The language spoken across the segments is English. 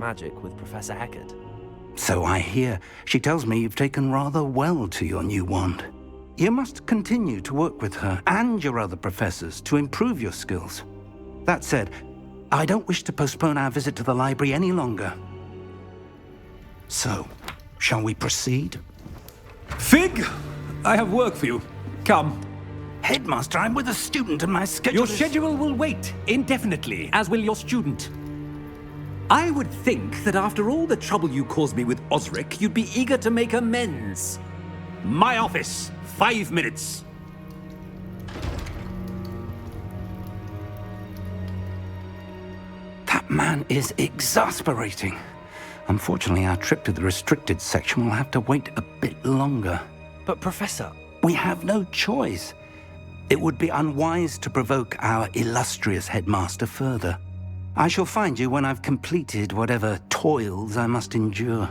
magic with Professor Heckard. So I hear. She tells me you've taken rather well to your new wand. You must continue to work with her and your other professors to improve your skills. That said, I don't wish to postpone our visit to the library any longer. So, shall we proceed? Fig! I have work for you. Come. Headmaster, I'm with a student and my schedule Your schedule will wait indefinitely, as will your student. I would think that after all the trouble you caused me with Osric, you'd be eager to make amends. My office, 5 minutes. That man is exasperating. Unfortunately, our trip to the restricted section will have to wait a bit longer. But Professor... We have no choice. It would be unwise to provoke our illustrious headmaster further. I shall find you when I've completed whatever toils I must endure.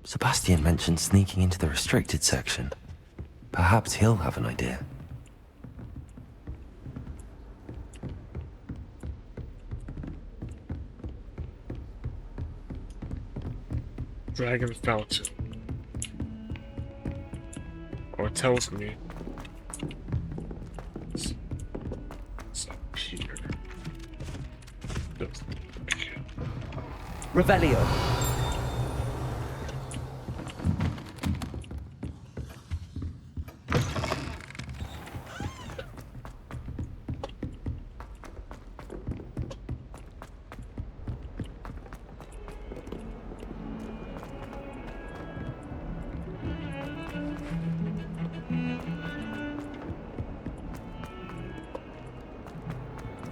Sebastian mentioned sneaking into the restricted section. Perhaps he'll have an idea. Dragon Fountain. Oh, it tells me it's up here. Revelio.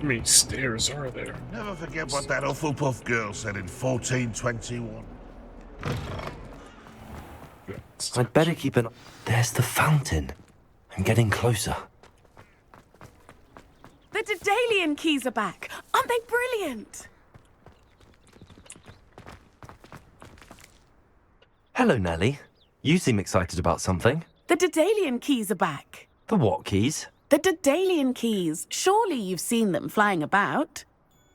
How many stairs are there? Never forget what that Hufflepuff girl said in 1421. I'd better keep an... There's the fountain. I'm getting closer. The Daedalian keys are back. Aren't they brilliant? Hello, Nellie. You seem excited about something. The Daedalian keys are back. The what keys? The Daedalian keys. Surely you've seen them flying about.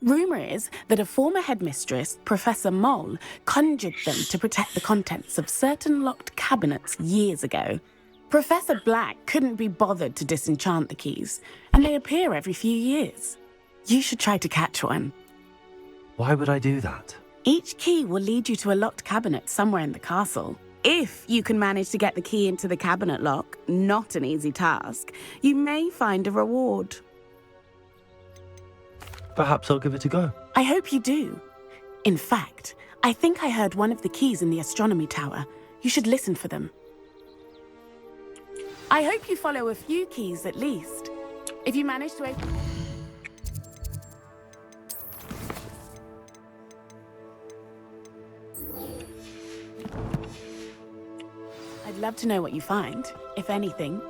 Rumour is that a former headmistress, Professor Moll, conjured them to protect the contents of certain locked cabinets years ago. Professor Black couldn't be bothered to disenchant the keys, and they appear every few years. You should try to catch one. Why would I do that? Each key will lead you to a locked cabinet somewhere in the castle. If you can manage to get the key into the cabinet lock, not an easy task, you may find a reward. Perhaps I'll give it a go. I hope you do. In fact, I think I heard one of the keys in the astronomy tower. You should listen for them. I hope you follow a few keys at least. If you manage to open... I'd love to know what you find, if anything.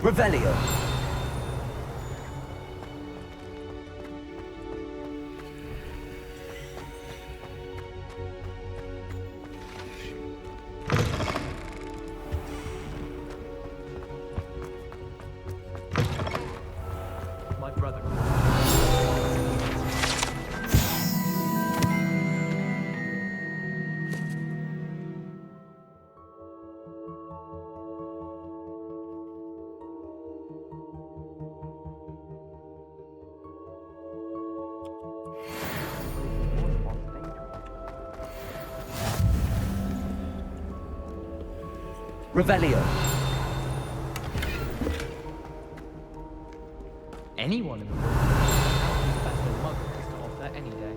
Revelio. My brother. Revelio. Anyone in the world has special muggles to offer any day.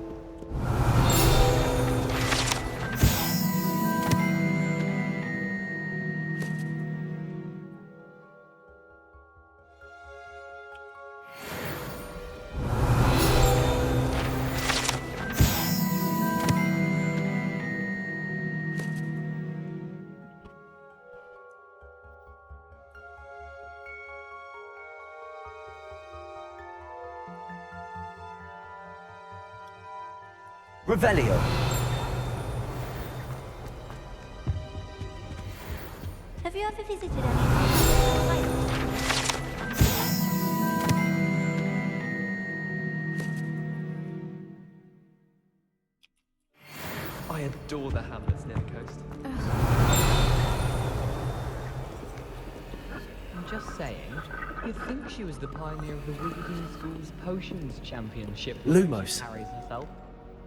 Revelio. Have you ever visited any of I adore the hamlets near the coast. I'm just saying, you'd think she was the pioneer of the Wizarding School's Potions Championship. Lumos. She carries herself.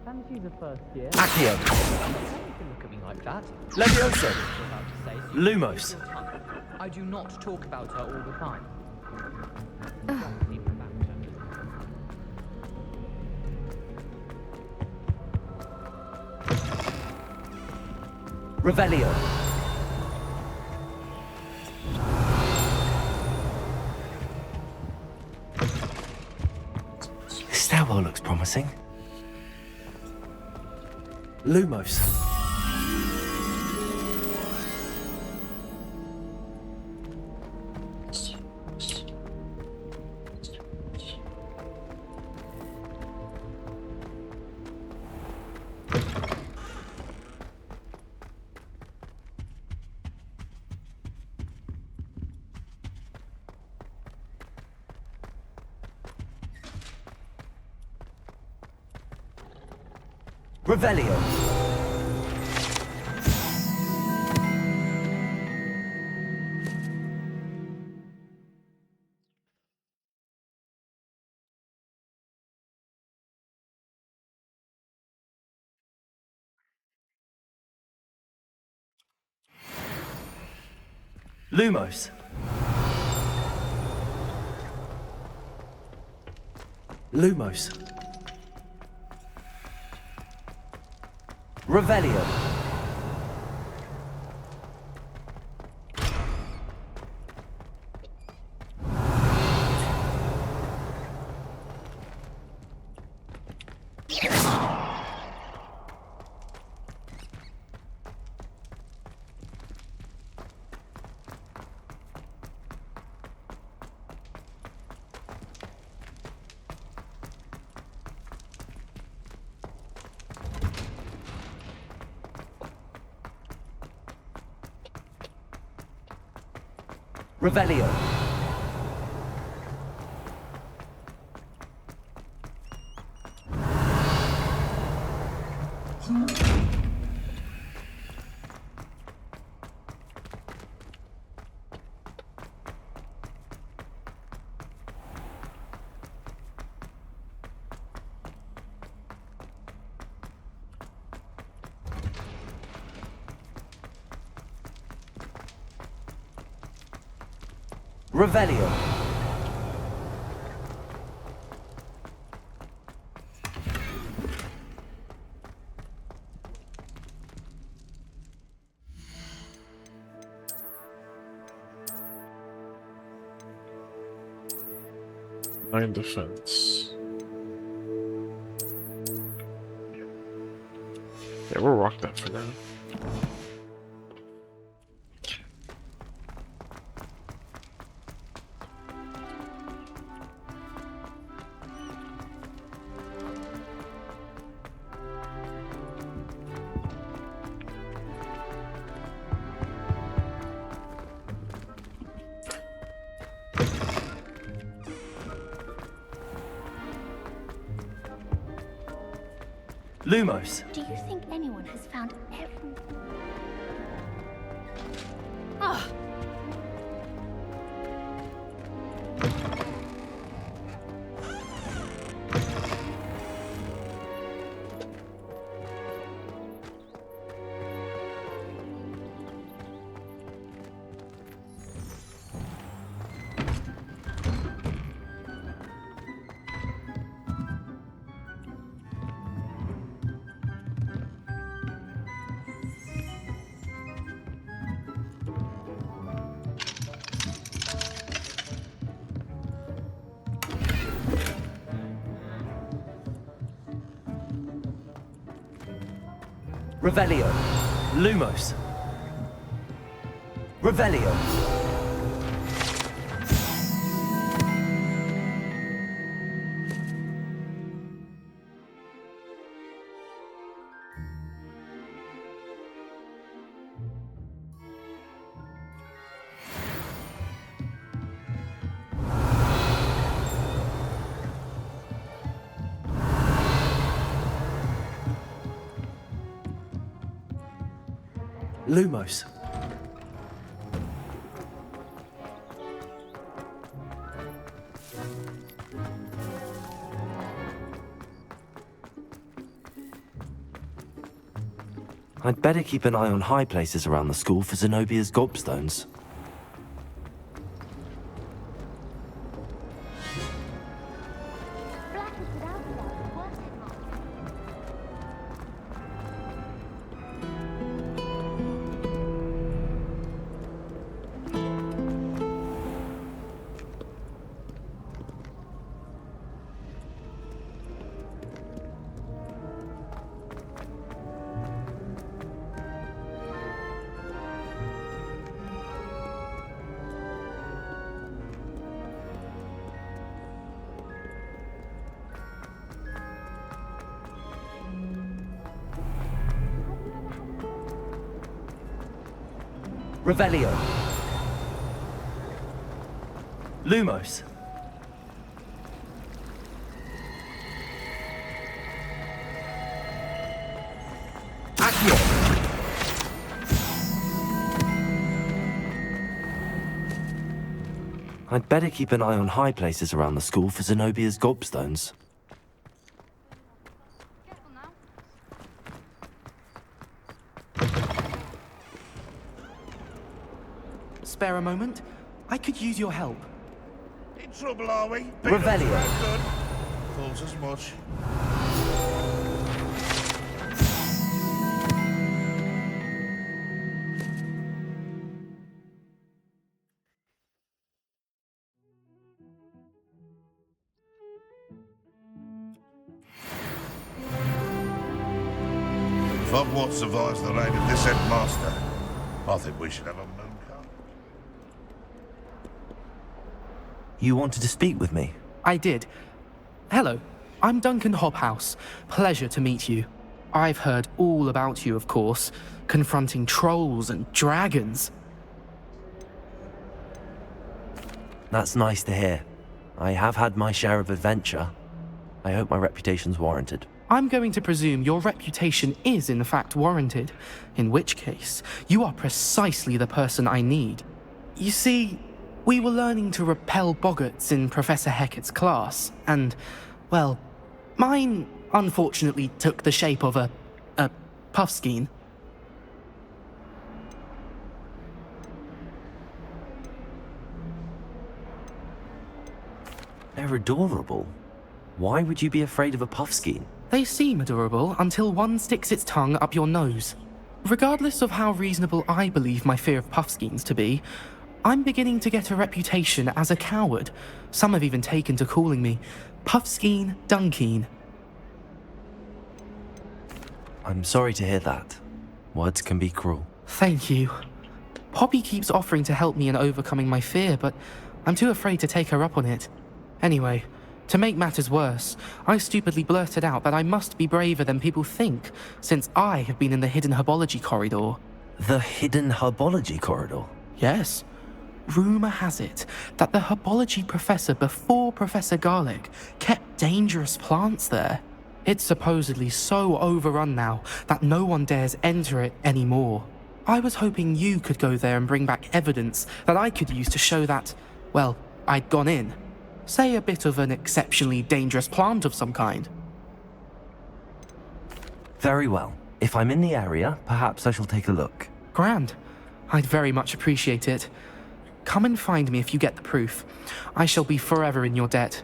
And she's a first year. Accio. You can look at me like that. Levioso. You're about to say, so Lumos. your tongue. I do not talk about her all the time. Don't leave her back to- Revelio. This stairwell looks promising. Lumos. Revelio. Lumos. Lumos. Revelio. Revelio. Revelio. Nine defense. Yeah, we'll rock that for now. Lumos. Do you think anyone has found every... Ah! Revelio. Lumos. Revelio. Lumos. I'd better keep an eye on high places around the school for Zenobia's gobstones. Black is without a doubt the worst headmaster. Revelio. Lumos. Accio. I'd better keep an eye on high places around the school for Zenobia's gobstones. Careful now. Spare a moment? I could use your help. In trouble, are we? Revelio. Good. Thought as much. If Hogwarts survives the reign of this headmaster, I think we should have a moon cup. You wanted to speak with me? I did. Hello, I'm Duncan Hobhouse. Pleasure to meet you. I've heard all about you, of course, confronting trolls and dragons. That's nice to hear. I have had my share of adventure. I hope my reputation's warranted. I'm going to presume your reputation is in fact warranted, in which case, you are precisely the person I need. You see, we were learning to repel boggarts in Professor Hecat's class, and, well, mine unfortunately took the shape of a puffskein. They're adorable. Why would you be afraid of a puffskein? They seem adorable until one sticks its tongue up your nose. Regardless of how reasonable I believe my fear of puffskeins to be, I'm beginning to get a reputation as a coward. Some have even taken to calling me Puffskein Dunkeen. I'm sorry to hear that. Words can be cruel. Thank you. Poppy keeps offering to help me in overcoming my fear, but I'm too afraid to take her up on it. Anyway, to make matters worse, I stupidly blurted out that I must be braver than people think, since I have been in the hidden herbology corridor. The hidden herbology corridor? Yes. Rumour has it that the herbology professor before Professor Garlick kept dangerous plants there. It's supposedly so overrun now that no one dares enter it anymore. I was hoping you could go there and bring back evidence that I could use to show that, well, I'd gone in. Say a bit of an exceptionally dangerous plant of some kind. Very well. If I'm in the area, perhaps I shall take a look. Grand. I'd very much appreciate it. Come and find me if you get the proof. I shall be forever in your debt.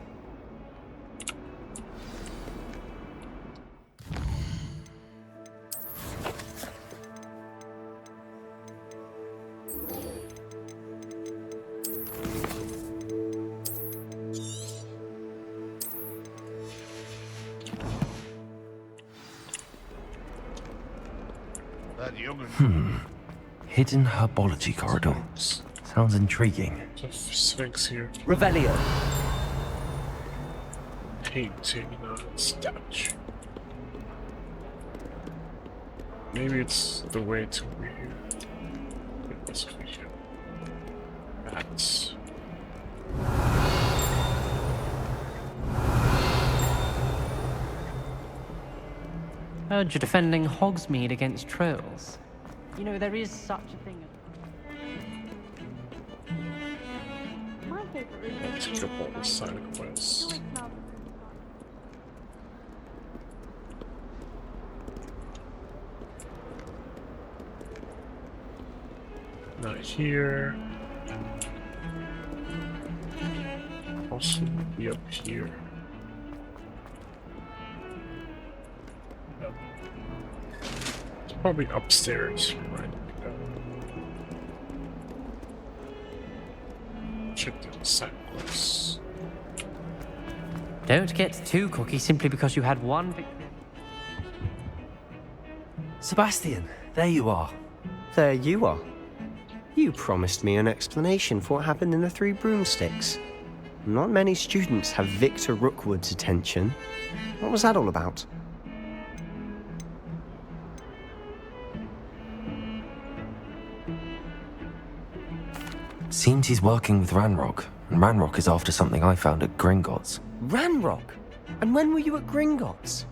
Hidden herbology corridor. Sounds intriguing. The Sphinx here. Revelio. Painting, not statue. Maybe it's the way to weird. What's over here? Bats. Heard you're defending Hogsmeade against trolls. You know, there is such a thing as... My favorite room I'll take up all the side quests. Not here. Also be up here. It's probably upstairs, right? Check the side quests. Don't get too cocky simply because you had one victory. Sebastian, there you are. There you are. You promised me an explanation for what happened in the Three Broomsticks. Not many students have Victor Rookwood's attention. What was that all about? Seems he's working with Ranrock, and Ranrock is after something I found at Gringotts. Ranrock? And when were you at Gringotts?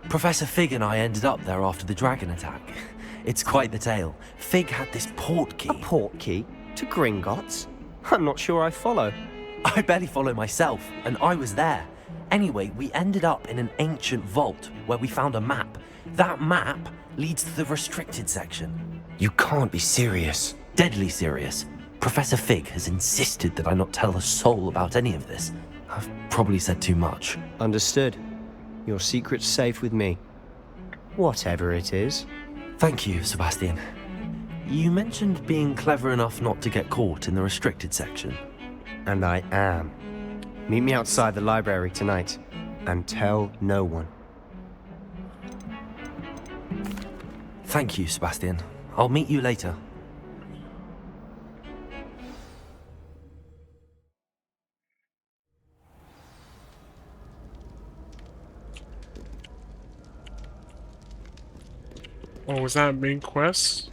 Professor Fig and I ended up there after the dragon attack. It's quite the tale. Fig had this port key. A port key? To Gringotts? I'm not sure I follow. I barely follow myself, and I was there. Anyway, we ended up in an ancient vault where we found a map. That map leads to the restricted section. You can't be serious. Deadly serious. Professor Fig has insisted that I not tell a soul about any of this. I've probably said too much. Understood. Your secret's safe with me. Whatever it is. Thank you, Sebastian. You mentioned being clever enough not to get caught in the restricted section. And I am. Meet me outside the library tonight, and tell no one. Thank you, Sebastian. I'll meet you later. Oh, was that a main quest?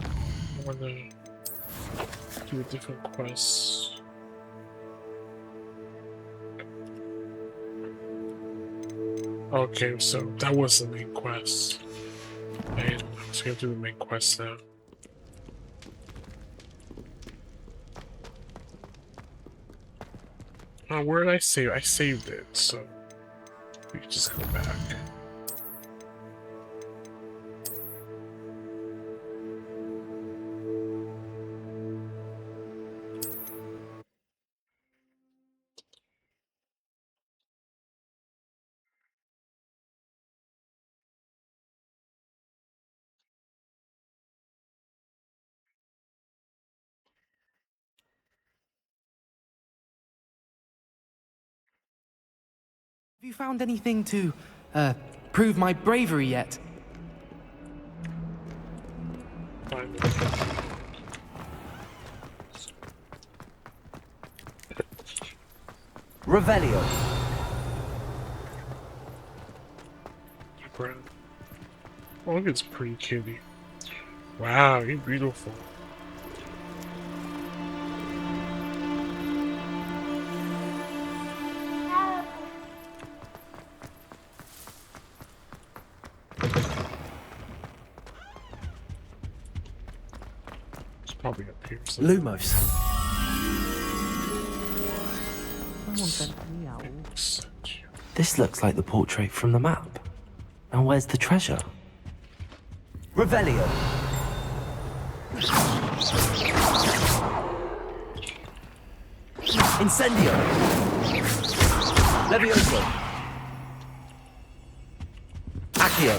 I wanna do a different quest. Okay, so that was the main quest. And I'm just gonna do the main quest now. Where did I save? I saved it, so we can just go back. Have you found anything to, prove my bravery yet? Revelio. Oh, look, it's pretty kitty. Wow, you're beautiful. It's probably up here. Lumos. This looks like the portrait from the map. And where's the treasure? Revelio. Incendio. Levioso. Accio.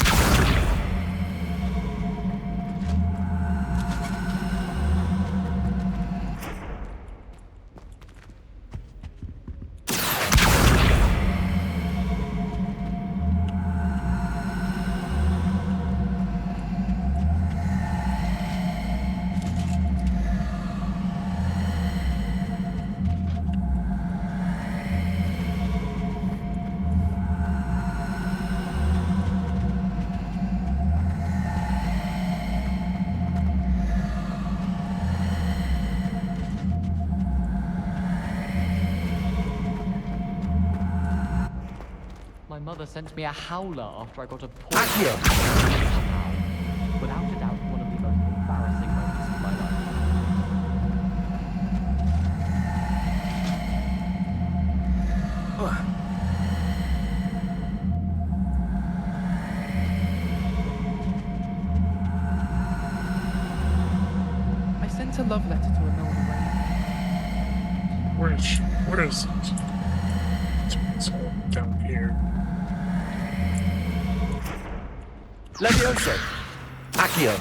mother sent me a howler after I got a poor... Accio! Without a doubt, one of the most embarrassing moments of my life. I sent a love letter to Imelda Rain. Where is it? It's all down here. Levioso! Accio!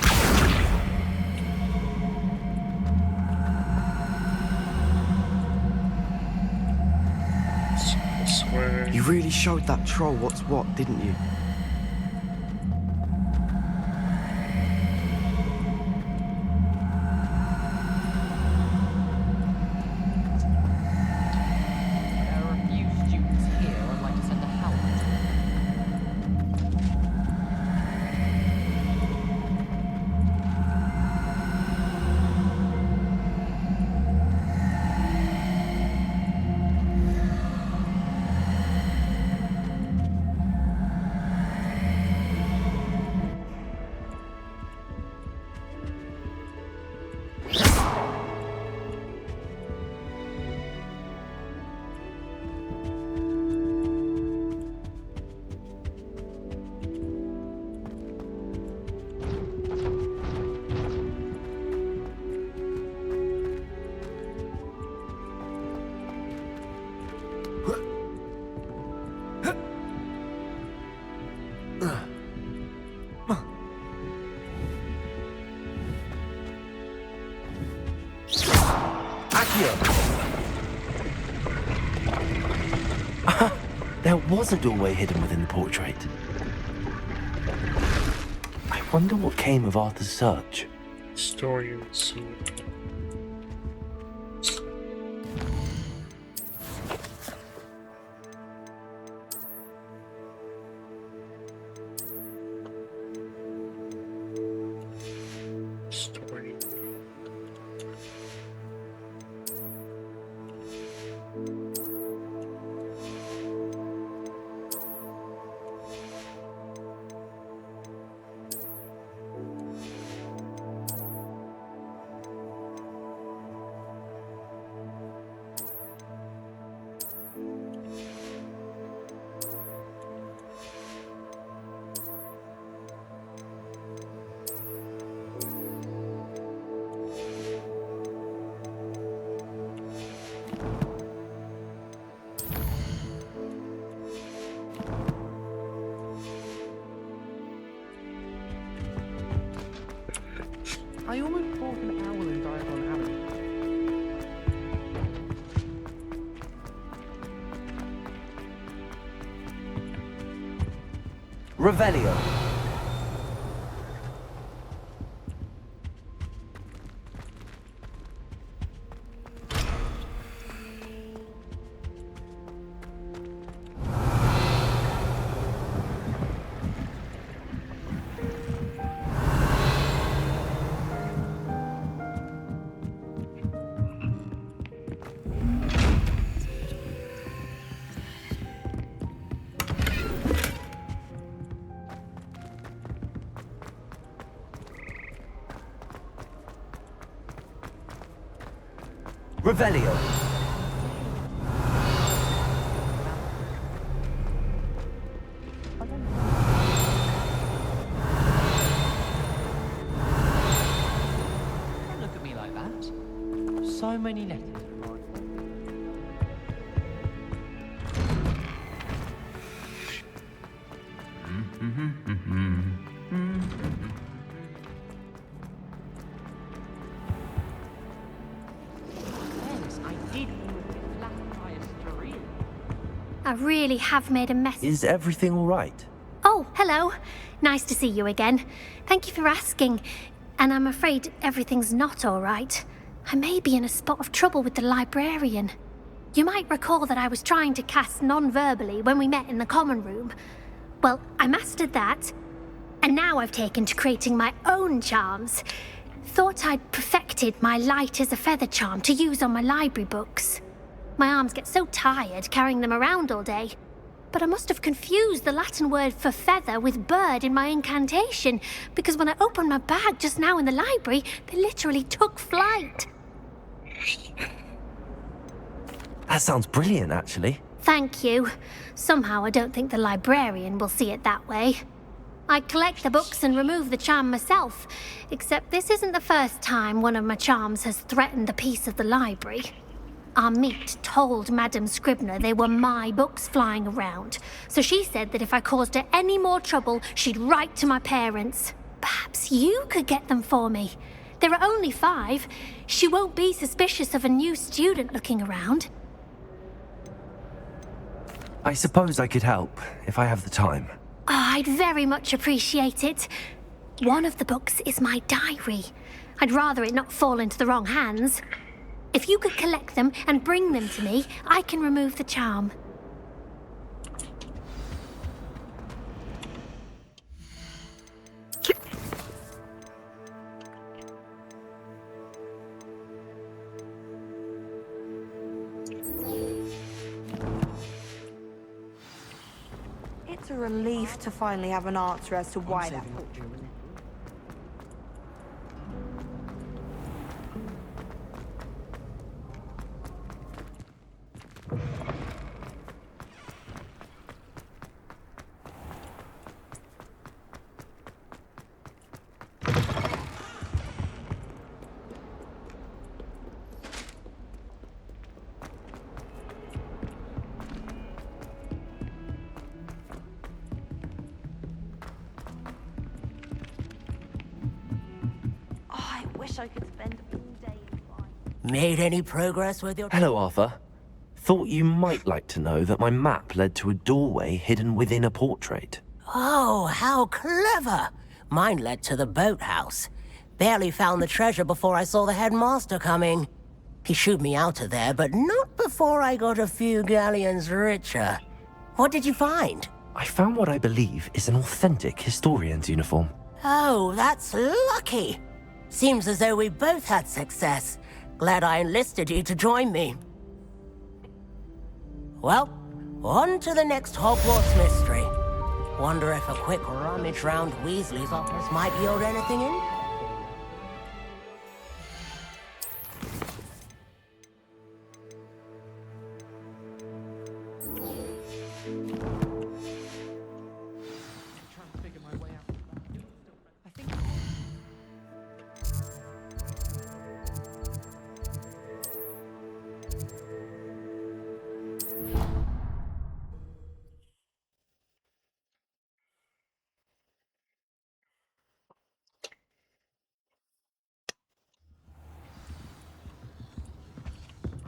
This way. You really showed that troll what's what, didn't you? There are a few students here I'd like to send a howler to. There was a doorway hidden within the portrait. I wonder what came of Arthur's search. Story ensued. Story. I almost caught an owl in Diagon Alley. Revelio! Revelio! Don't look at me like that. So many letters to write. Yes, I did almost get flattered by a Stereo. I really have made a mess. Is everything all right? Oh, hello. Nice to see you again. Thank you for asking. And I'm afraid everything's not all right. I may be in a spot of trouble with the librarian. You might recall that I was trying to cast non-verbally when we met in the common room. Well, I mastered that. And now I've taken to creating my own charms. Thought I'd perfected my light as a feather charm to use on my library books. My arms get so tired carrying them around all day. But I must have confused the Latin word for feather with bird in my incantation, because when I opened my bag just now in the library, they literally took flight. That sounds brilliant, actually. Thank you. Somehow I don't think the librarian will see it that way. I collect the books and remove the charm myself, except this isn't the first time one of my charms has threatened the peace of the library. Our meet told Madame Scribner they were my books flying around, so she said that if I caused her any more trouble, she'd write to my parents. Perhaps you could get them for me. There are only 5. She won't be suspicious of a new student looking around. I suppose I could help, if I have the time. Oh, I'd very much appreciate it. One of the books is my diary. I'd rather it not fall into the wrong hands. If you could collect them and bring them to me, I can remove the charm. It's a relief to finally have an answer as to why that... I could spend all day flying. Made any progress with your... Hello, Arthur. Thought you might like to know that my map led to a doorway hidden within a portrait. Oh, how clever! Mine led to the boathouse. Barely found the treasure before I saw the headmaster coming. He shooed me out of there, but not before I got a few galleons richer. What did you find? I found what I believe is an authentic historian's uniform. Oh, that's lucky. Seems as though we both had success. Glad I enlisted you to join me. Well, on to the next Hogwarts mystery. Wonder if a quick rummage round Weasley's office might yield anything in?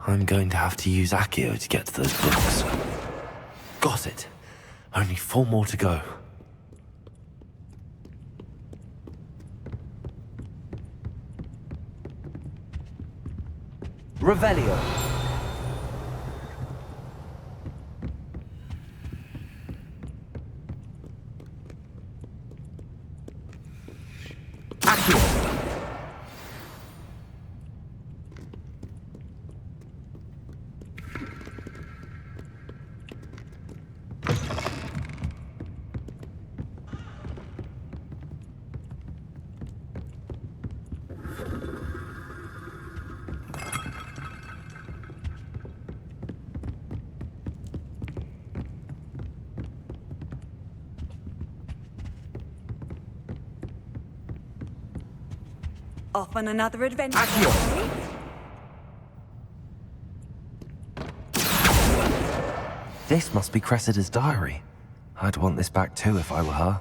I'm going to have to use Accio to get to those books. Got it. Only 4 more to go. Revelio. Accio. Off on another adventure. Accio. This must be Cressida's diary. I'd want this back too if I were her.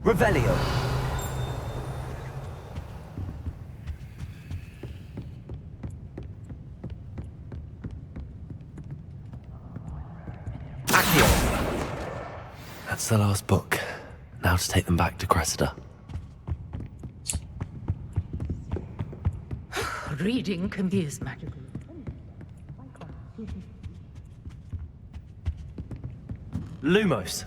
Revelio. Accio. That's the last book. Now to take them back to Cressida. Reading can be as magical. Lumos.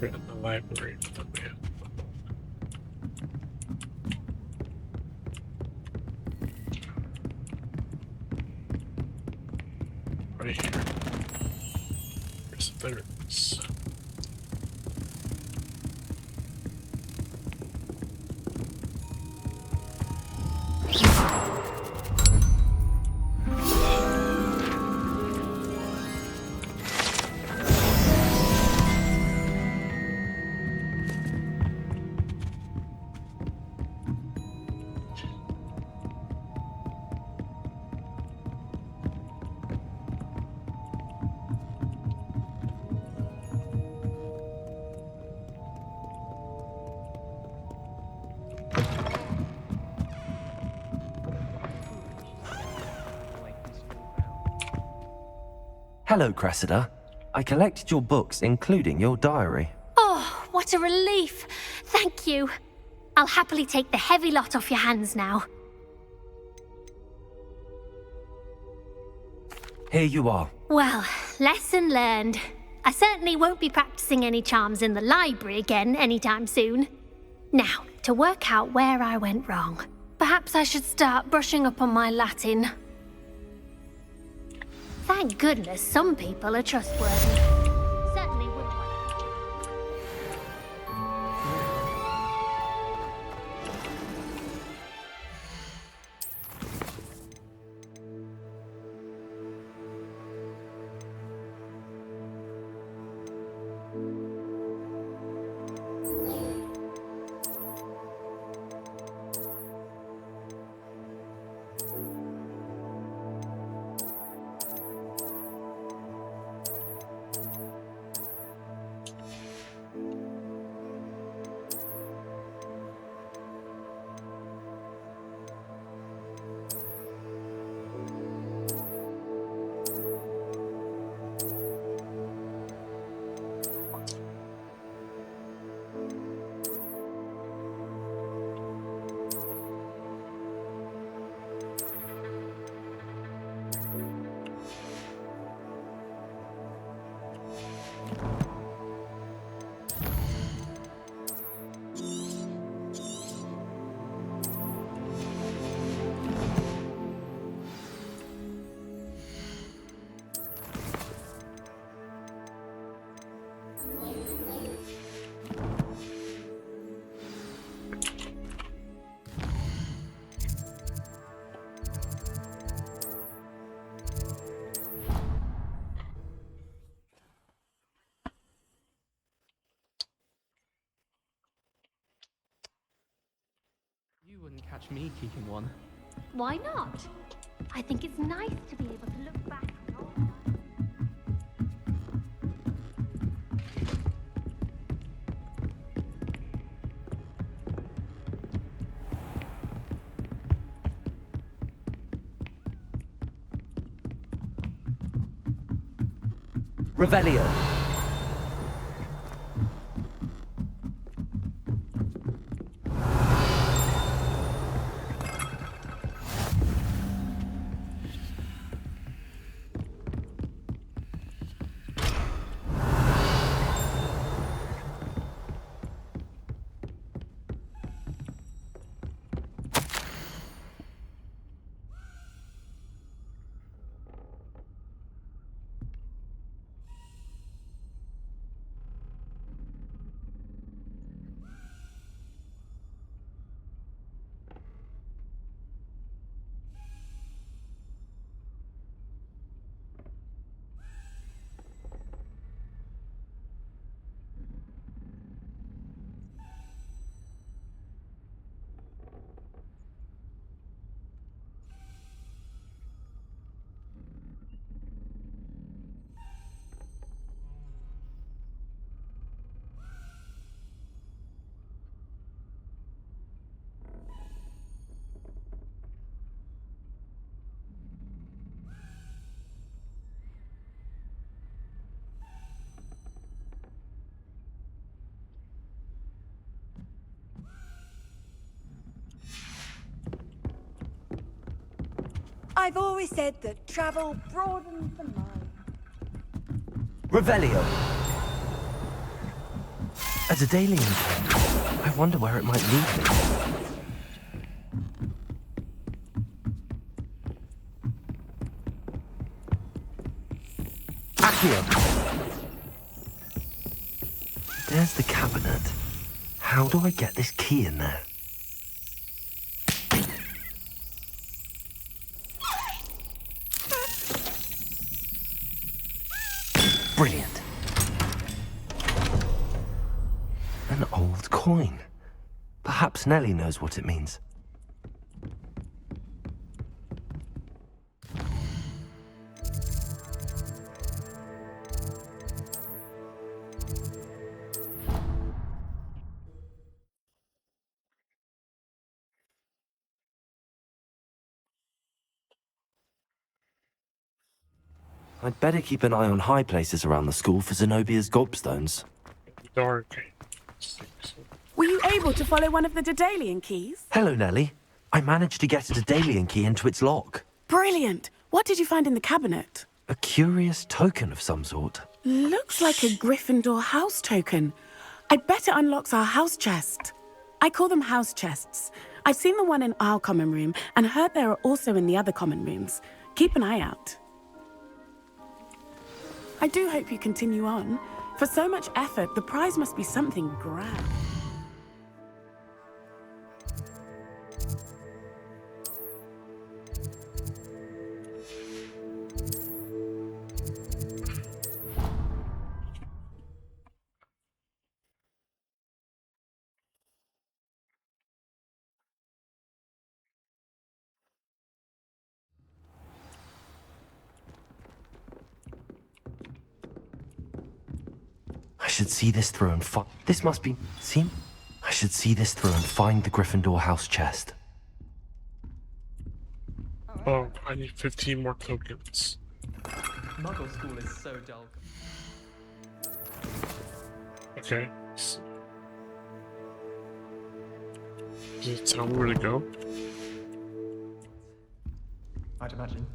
We're in the library. Right here. Perseverance. Hello, Cressida. I collected your books, including your diary. Oh, what a relief. Thank you. I'll happily take the heavy lot off your hands now. Here you are. Well, lesson learned. I certainly won't be practicing any charms in the library again anytime soon. Now, to work out where I went wrong. Perhaps I should start brushing up on my Latin. Thank goodness some people are trustworthy. Certainly wouldn't want to. You wouldn't catch me keeping one. Why not? I think it's nice to be able to look back on all Revelio. I've always said that travel broadens the mind. Revelio. A Daedalian key. I wonder where it might lead me. Accio. There's the cabinet. How do I get this key in there? Brilliant. An old coin. Perhaps Nellie knows what it means. I'd better keep an eye on high places around the school for Zenobia's gobstones. Dark. Were you able to follow one of the Daedalian keys? Hello, Nellie. I managed to get a Daedalian key into its lock. Brilliant. What did you find in the cabinet? A curious token of some sort. Looks like a Gryffindor house token. I bet it unlocks our house chest. I call them house chests. I've seen the one in our common room and heard there are also in the other common rooms. Keep an eye out. I do hope you continue on. For so much effort, the prize must be something grand. I should see this through and this must be... See? I should see this through and find the Gryffindor house chest. Oh, I need 15 more tokens. Muggle school is so dull. Okay. Does it tell me where to go? I'd imagine.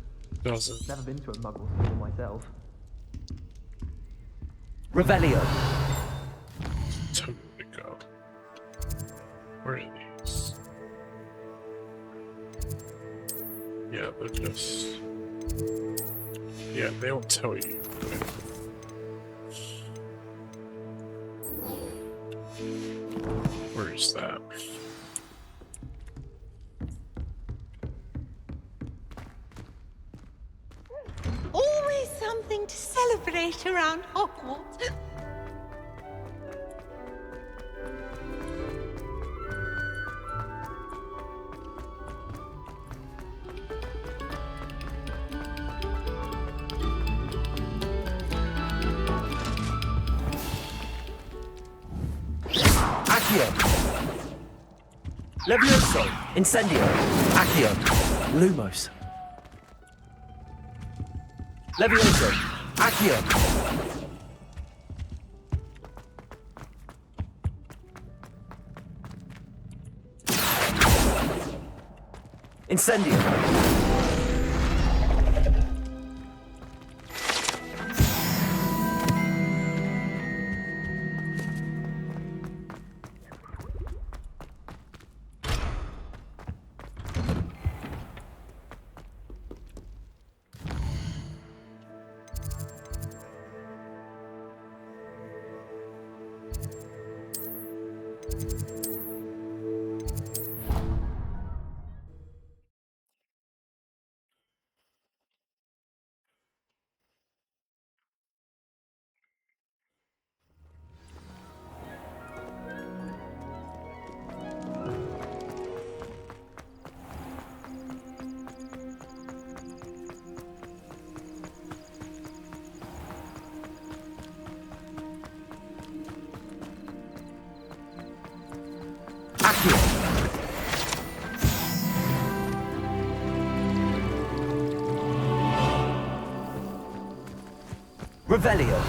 Does it? Never been to a Muggle school myself. Revelio. Tell me where to go. Where are these? Yeah, they're just... Yeah, they don't tell you. Where is that? Always something to celebrate around Hogwarts. Accio. Levioso. Incendio. Accio. Lumos. Levioso. Accio. Incendio. Revelio.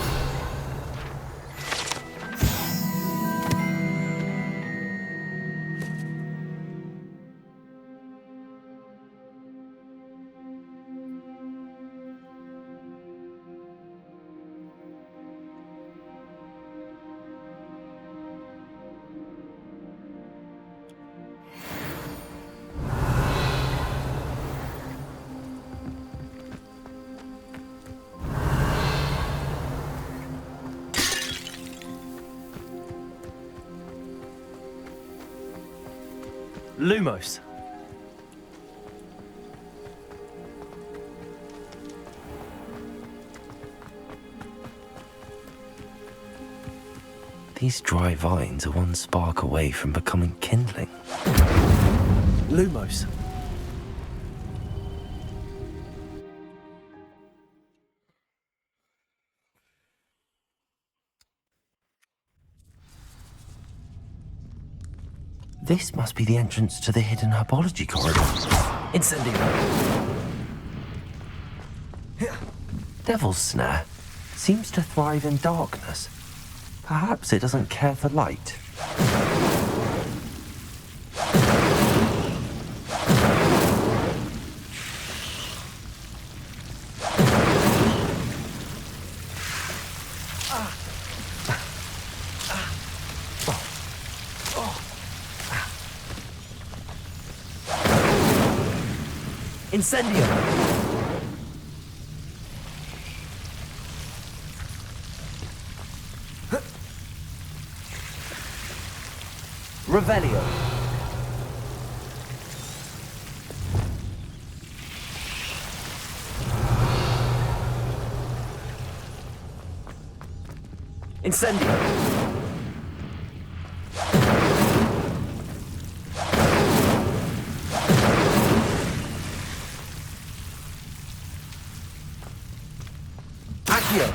Lumos. These dry vines are one spark away from becoming kindling. Lumos. This must be the entrance to the hidden herbology corridor. Incendio. Devil's Snare seems to thrive in darkness. Perhaps it doesn't care for light. Incendio! Revelio. Incendio. Accio.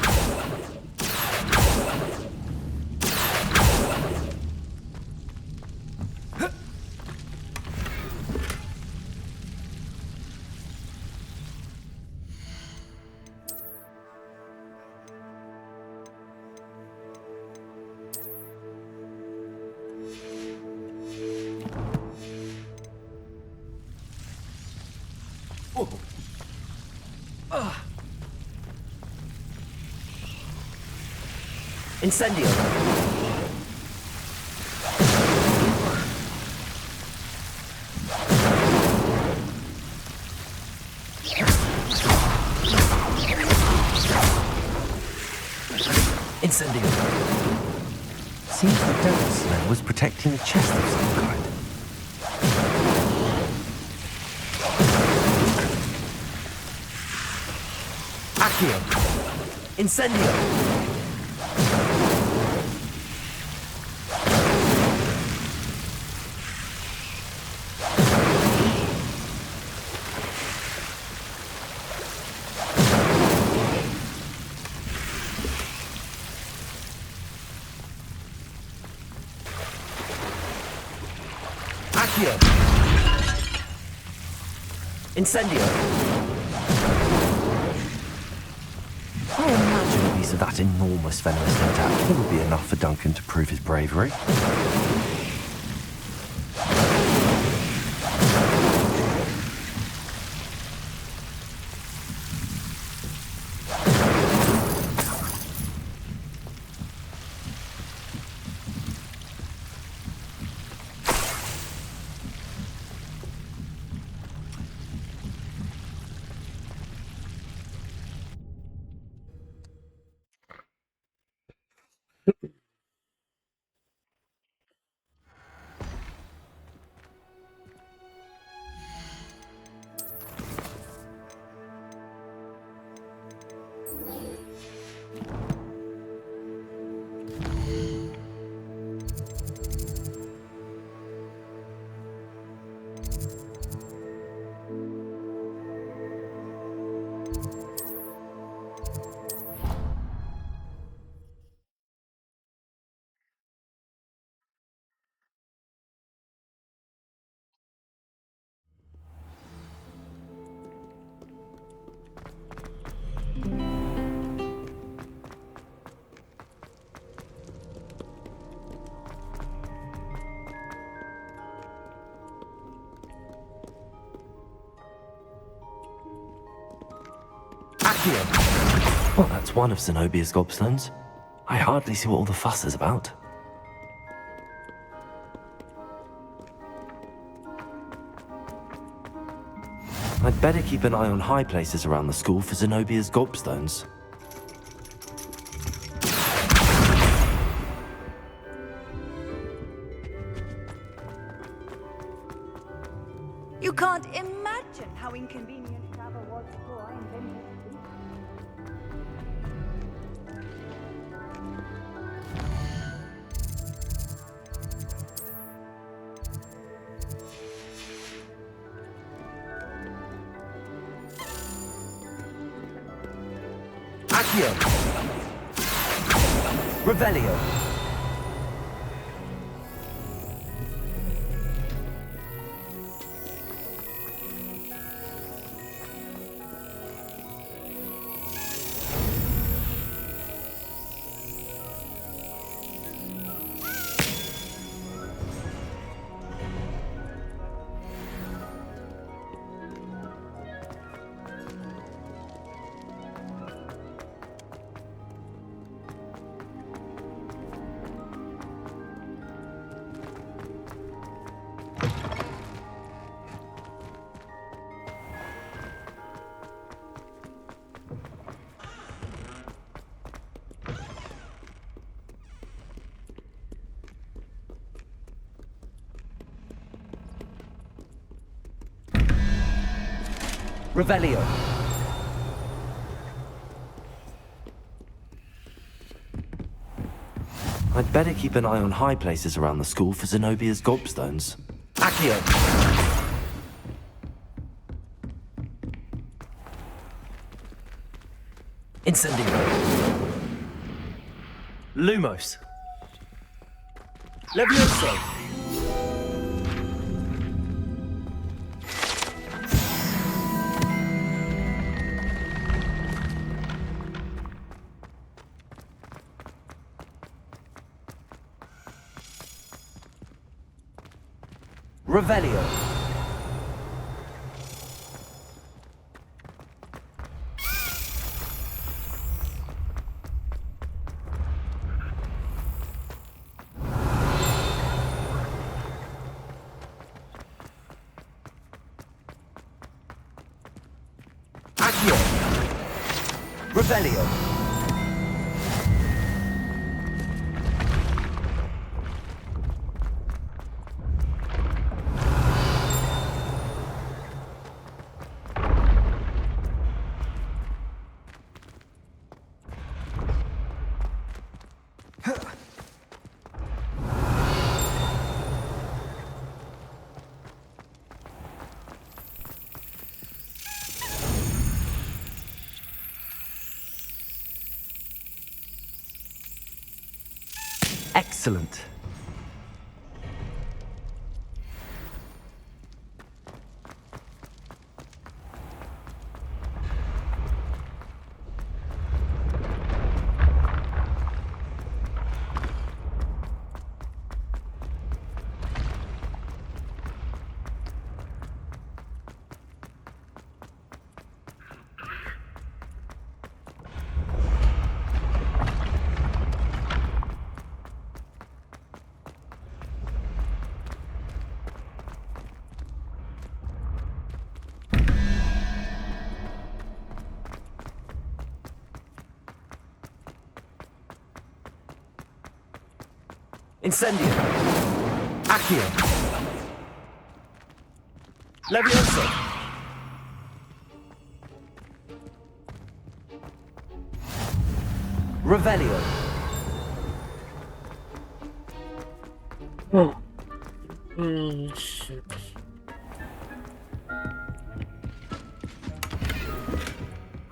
Incendio. Incendio. Seems the devil's snare was protecting a chest of some kind. Accio. Incendio. Incendio. I imagine a piece of that enormous venomous tentacle would be enough for Duncan to prove his bravery. Well, that's one of Zenobia's gobstones. I hardly see what all the fuss is about. I'd better keep an eye on high places around the school for Zenobia's gobstones. You can't imagine how inconvenient travel was before I invented it. Accio. Revelio. Revelio. I'd better keep an eye on high places around the school for Zenobia's gobstones. Accio. Incendio. Lumos. Levioso. Revelio. Accio. Revelio. Excellent. Incendio. Accio. Levioso. Revelio. Oh.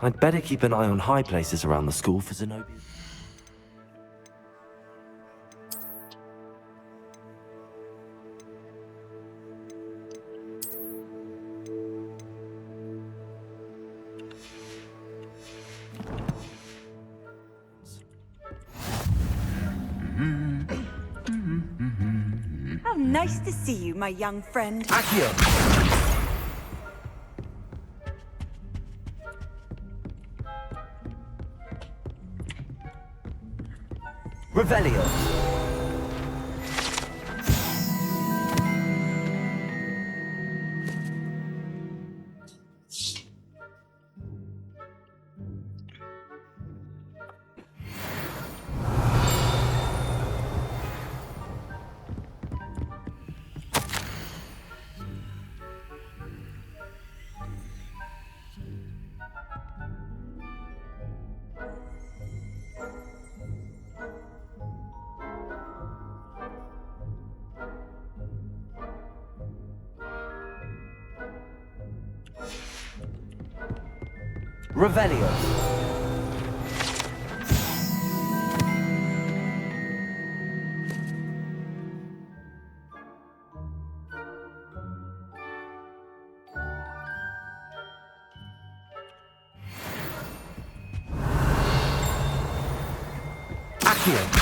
I'd better keep an eye on high places around the school for Zenobia. How nice to see you, my young friend. Accio. Revelio. Revelio. Accio.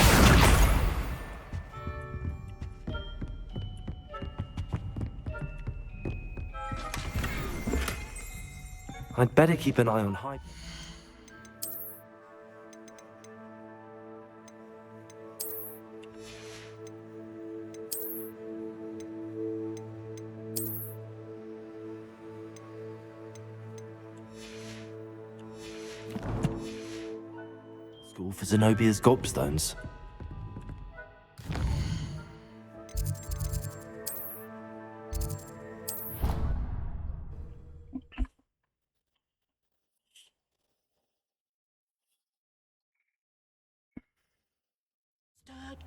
I'd better keep an eye on high. School for Zenobia's gobstones.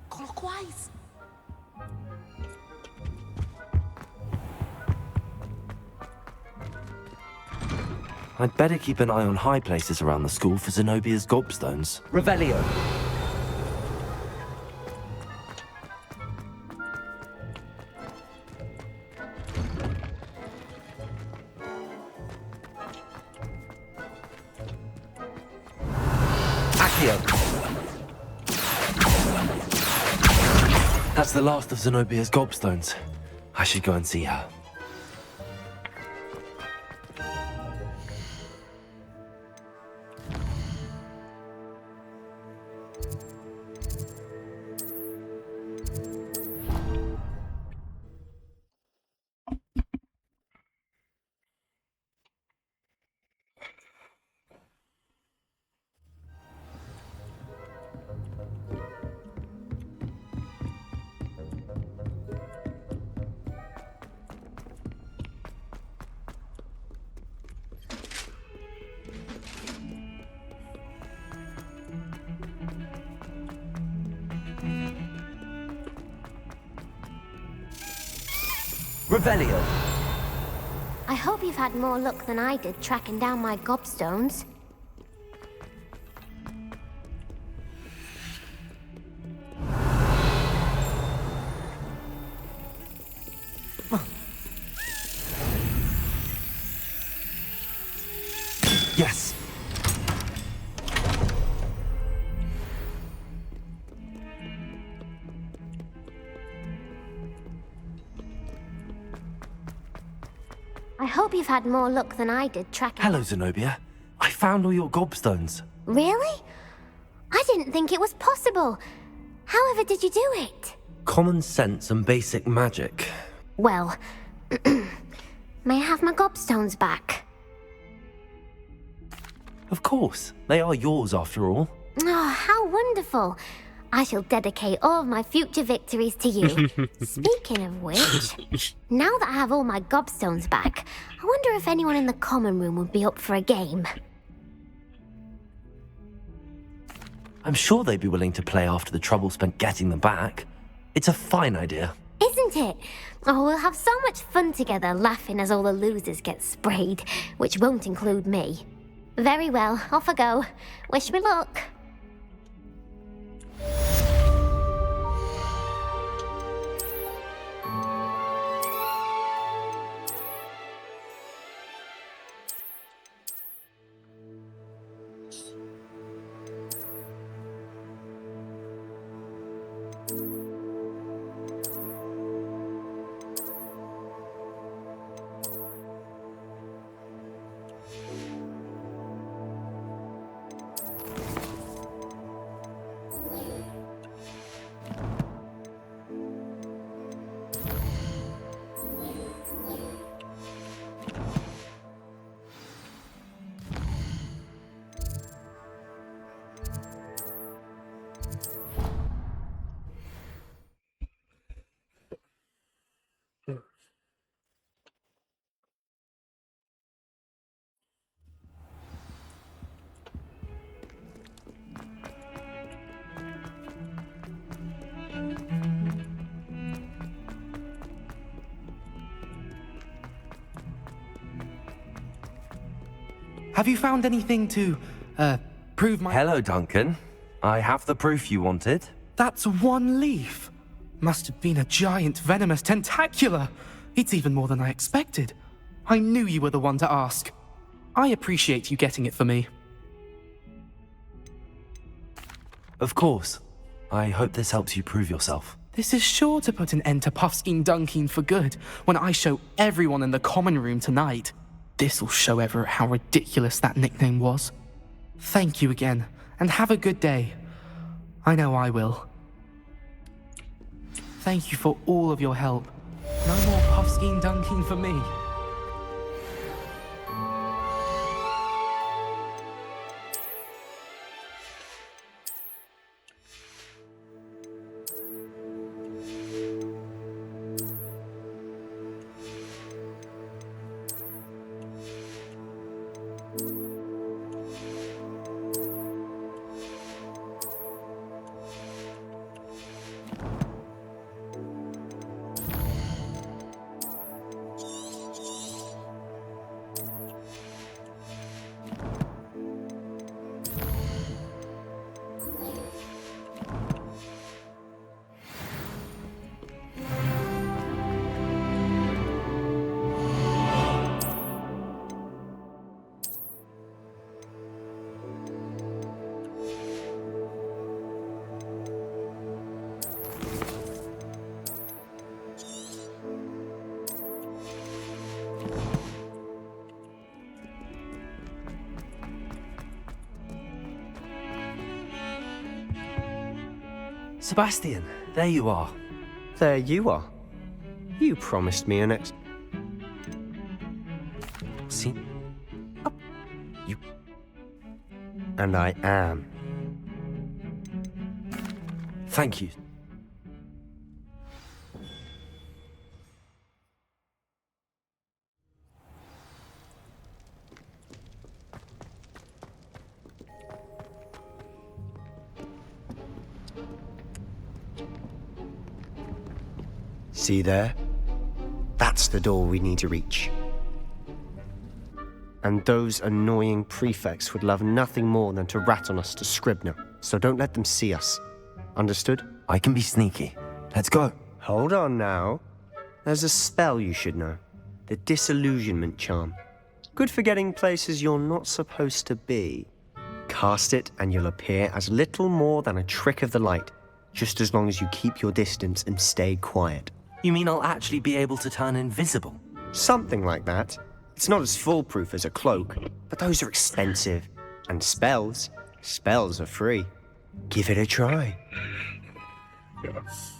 Clockwise. I'd better keep an eye on high places around the school for Zenobia's gobstones. Revelio. Accio. That's the last of Zenobia's gobstones. I should go and see her. Revelio. I hope you've had more luck than I did tracking down my gobstones. Yes. I hope you've had more luck than I did tracking... Hello, Zenobia. I found all your gobstones. Really? I didn't think it was possible. However did you do it? Common sense and basic magic. Well, may I have my gobstones back? Of course. They are yours after all. Oh, how wonderful. I shall dedicate all of my future victories to you. Speaking of which, now that I have all my gobstones back, I wonder if anyone in the common room would be up for a game. I'm sure they'd be willing to play after the trouble spent getting them back. It's a fine idea. Isn't it? Oh, we'll have so much fun together laughing as all the losers get sprayed, which won't include me. Very well, off I go. Wish me luck. Have you found anything to, prove my... Hello, Duncan. I have the proof you wanted. That's one leaf. Must have been a giant venomous tentacula. It's even more than I expected. I knew you were the one to ask. I appreciate you getting it for me. Of course. I hope this helps you prove yourself. This is sure to put an end to Puffskein Dunkeen for good when I show everyone in the common room tonight. This'll show Everett how ridiculous that nickname was. Thank you again, and have a good day. I know I will. Thank you for all of your help. No more Puffskein Dunkeen for me. Sebastian, there you are. There you are. You promised me an See? You... And I am. Thank you. See there? That's the door we need to reach. And those annoying prefects would love nothing more than to rat on us to Scribner, so don't let them see us. Understood? I can be sneaky. Let's go. Hold on now. There's a spell you should know. The Disillusionment Charm. Good for getting places you're not supposed to be. Cast it and you'll appear as little more than a trick of the light, just as long as you keep your distance and stay quiet. You mean I'll actually be able to turn invisible? Something like that. It's not as foolproof as a cloak, but those are expensive. And spells are free. Give it a try. Yes.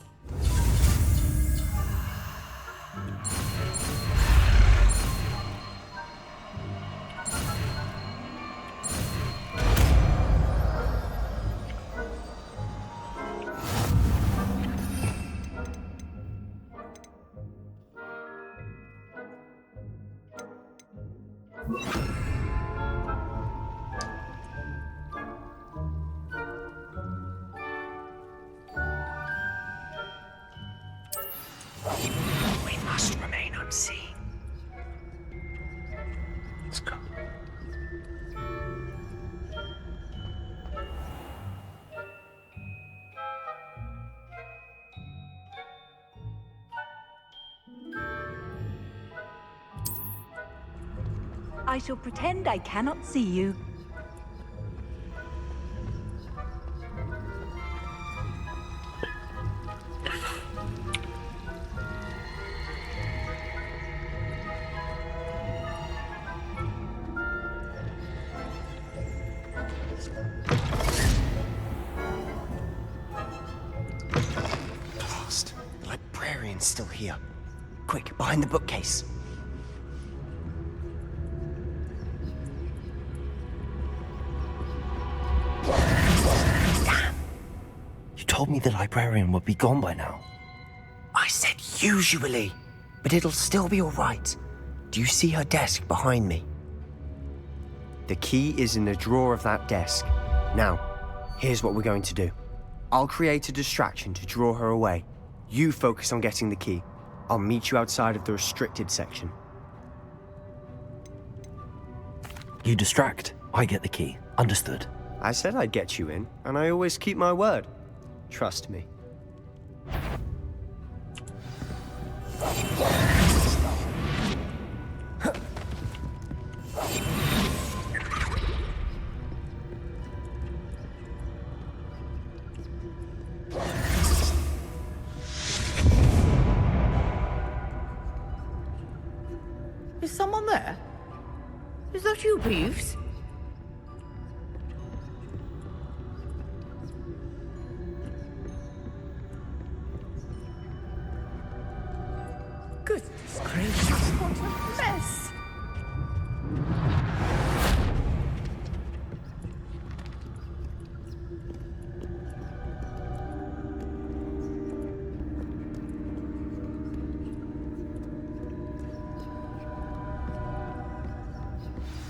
We must remain unseen. Let's go. I shall pretend I cannot see you. Blast. The librarian's still here. Quick, behind the bookcase. You told me the librarian would be gone by now. I said usually, but it'll still be all right. Do you see her desk behind me? The key is in the drawer of that desk. Now, here's what we're going to do. I'll create a distraction to draw her away. You focus on getting the key. I'll meet you outside of the restricted section. You distract, I get the key. Understood. I said I'd get you in, and I always keep my word. Trust me. Is someone there? Is that you, Peeves? Goodness gracious, what a mess!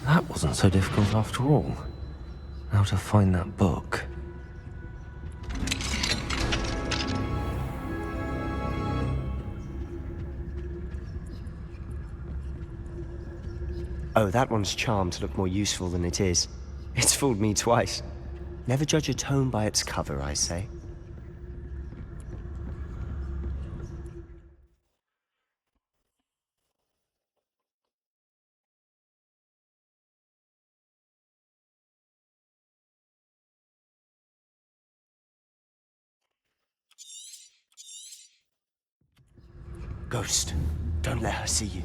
That wasn't so difficult after all. Now to find that book. Oh, that one's charmed to look more useful than it is. It's fooled me twice. Never judge a tome by its cover, I say. Ghost, don't let her see you.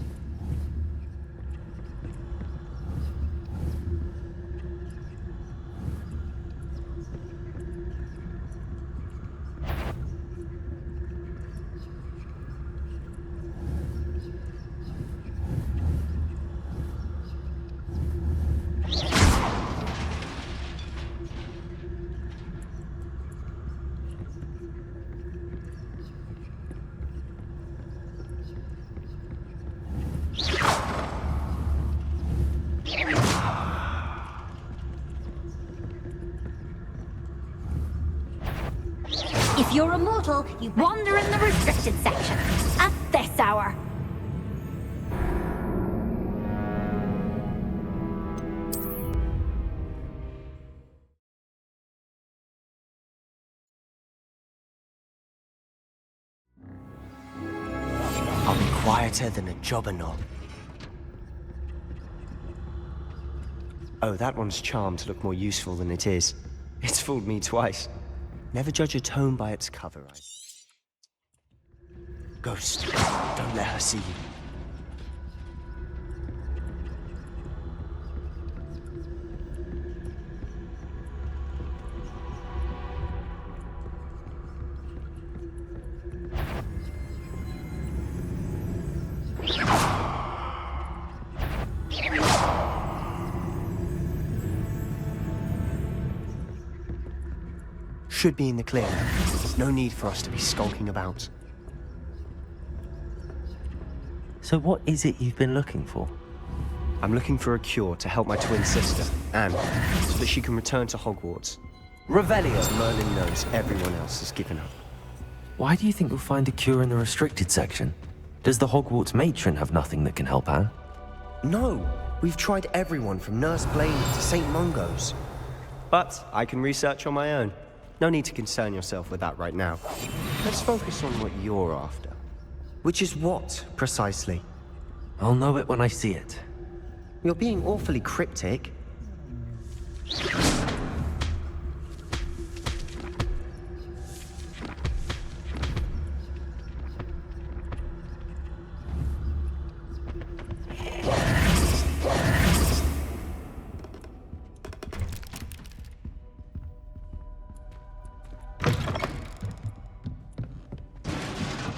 If you're a mortal, you wander in the restricted section. At this hour. I'll be quieter than a jobberknoll. Oh, that one's charmed to look more useful than it is. It's fooled me twice. Never judge a tome by its cover, I... Ghost, don't let her see you. Should be in the clear now. No need for us to be skulking about. So what is it you've been looking for? I'm looking for a cure to help my twin sister, Anne, so that she can return to Hogwarts. Revelio! As Merlin knows, everyone else has given up. Why do you think you'll find a cure in the restricted section? Does the Hogwarts matron have nothing that can help Anne? No! We've tried everyone from Nurse Blaine to St. Mungo's. But I can research on my own. No need to concern yourself with that right now. Let's focus on what you're after. Which is what, precisely? I'll know it when I see it. You're being awfully cryptic.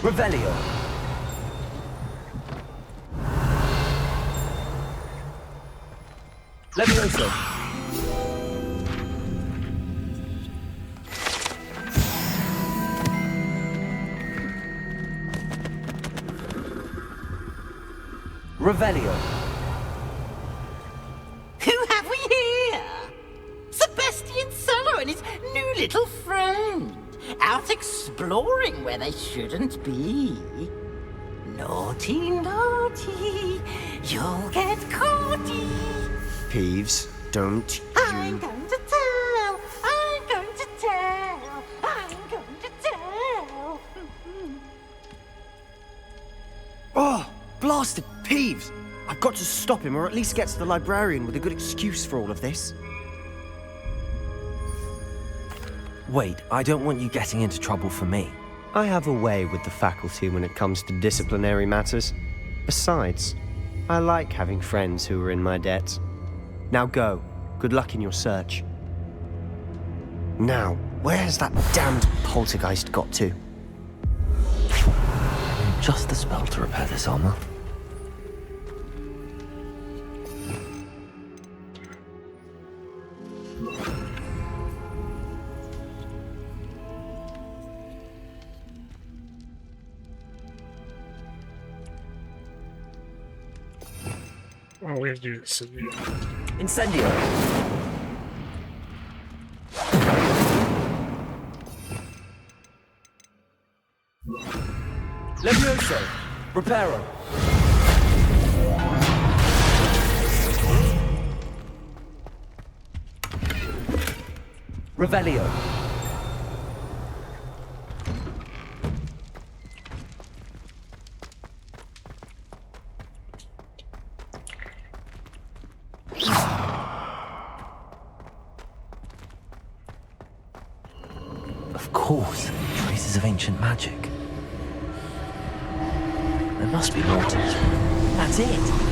Revelio! Levioso! Revelio! Who have we here? Sebastian Solo and his new little friend. Out exploring where they shouldn't be. Naughty, naughty, you'll get caughty. Peeves, don't I'm you... going to tell. I'm going to tell. I'm going to tell. Oh, blasted Peeves! I've got to stop him, or at least get to the librarian with a good excuse for all of this. Wait, I don't want you getting into trouble for me. I have a way with the faculty when it comes to disciplinary matters. Besides, I like having friends who are in my debt. Now go. Good luck in your search. Now, where's that damned poltergeist got to? Just the spell to repair this armor. Oh, we have to do this. Incendio! Levioso! Reparo! Revelio! Of course, traces of ancient magic. There must be more to it. That's it!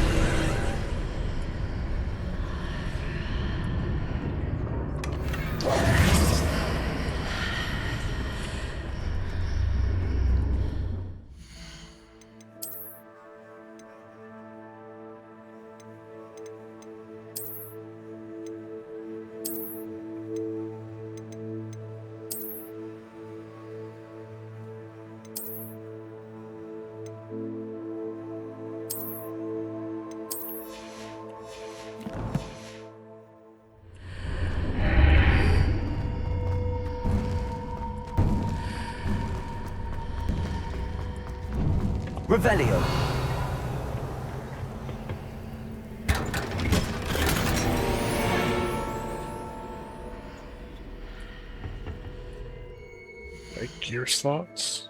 Revelio. Like gear slots.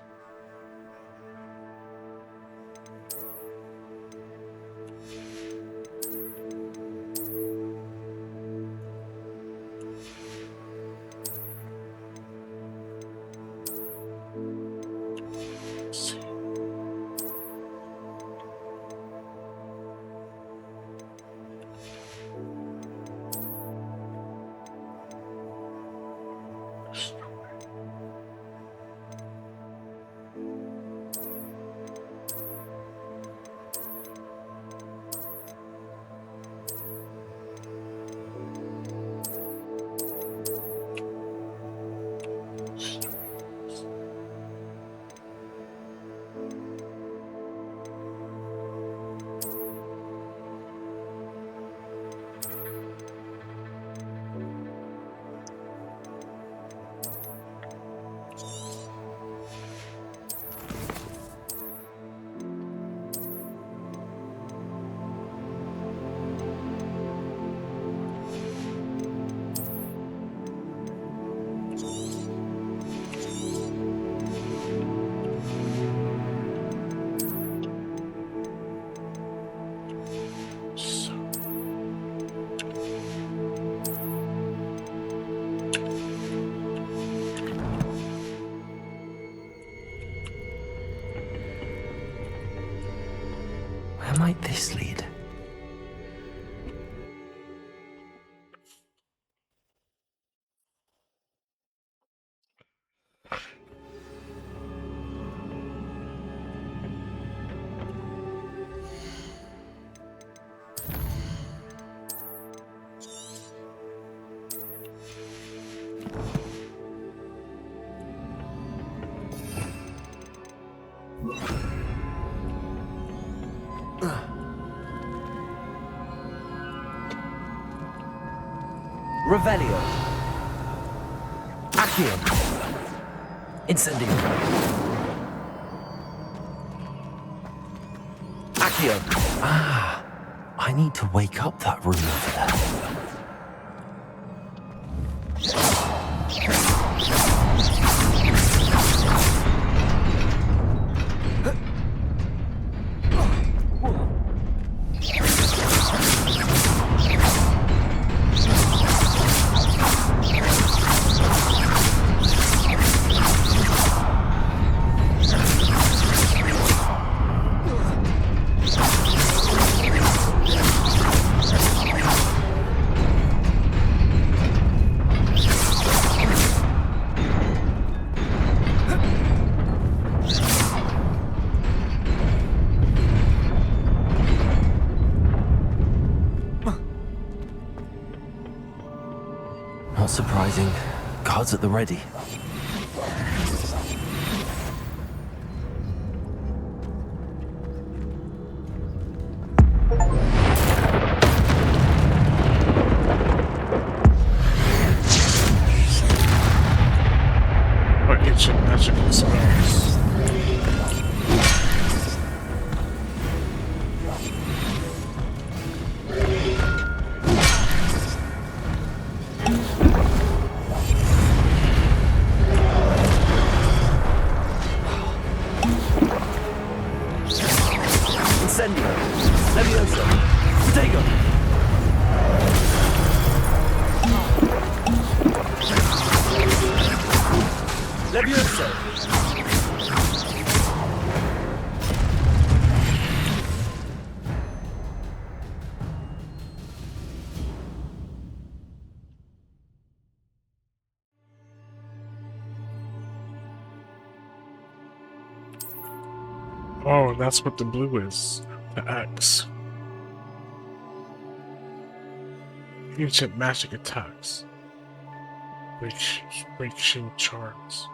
Where might this lead? Revelio. Accio. Incendio. Accio. Ah, I I need to wake up that room over there. Not surprising. Guards at the ready. What ancient magical spells? Incendio. Levioso. Stego. Levioso. Oh, that's what the blue is. The X. Ancient magic attacks. Reaching charms.